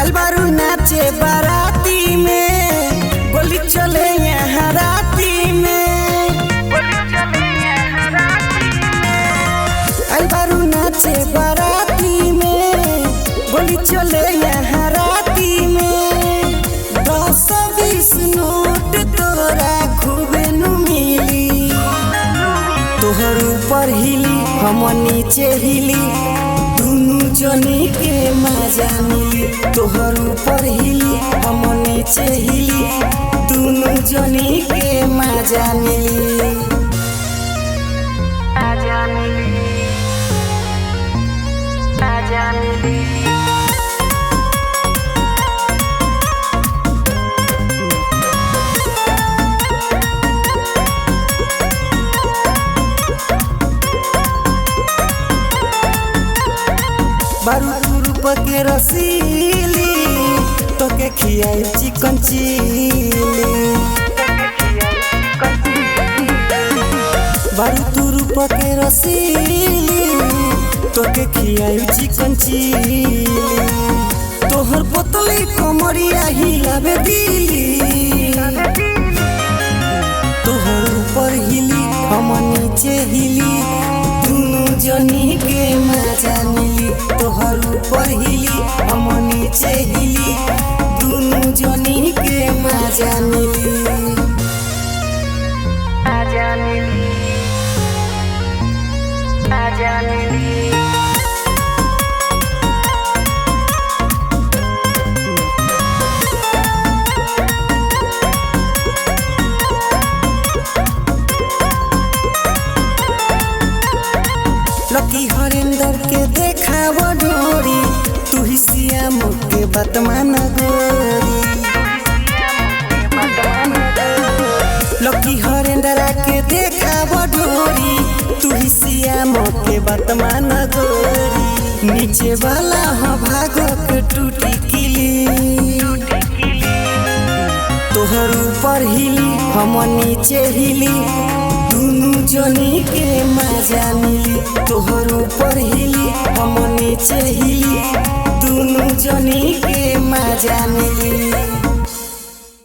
अलबारू नाचे बाराती में गोली चले यहाँ राती में। अलबारू नाचे बाराती में गोली चले यहाँ राती में। 10-20 नोट तोरा खूबे नु मिली। तोहर ऊपर हिली हम नीचे हिली, दुनू जनी के मजा मिली। तोहर ऊपर हिली हम नीचे हिली, दुनू जनी के मजा मिली। बारू रूप के रसीली तोके खियाई चिकन चिली। बारू रूप के रसीली तोके खियाई चिकन चिली। तोहर पतली कमरिया हिलावे दिली। तोहर ऊपर हिली हम नीचे हिली, दुनू जनी के मजा मिली। तोहर ऊपर हिली हम नीचे हिली, दुनू जनी के मजा मिली। लकी हरिंदर के देखा डोरी, तू ही सियाम के बतमान गोरी। लकी हरिंदर के देखा डोरी, तू ही सियाम के बतमान गोरी। नीचे वाला हो भागो के टूटी किली। तोहर ऊपर हिली हम नीचे हिली, दुनू जनी के मजा मिली। तोहर ऊपर हिली हम नीचे हिली, दुनू जनी के मजा मिली।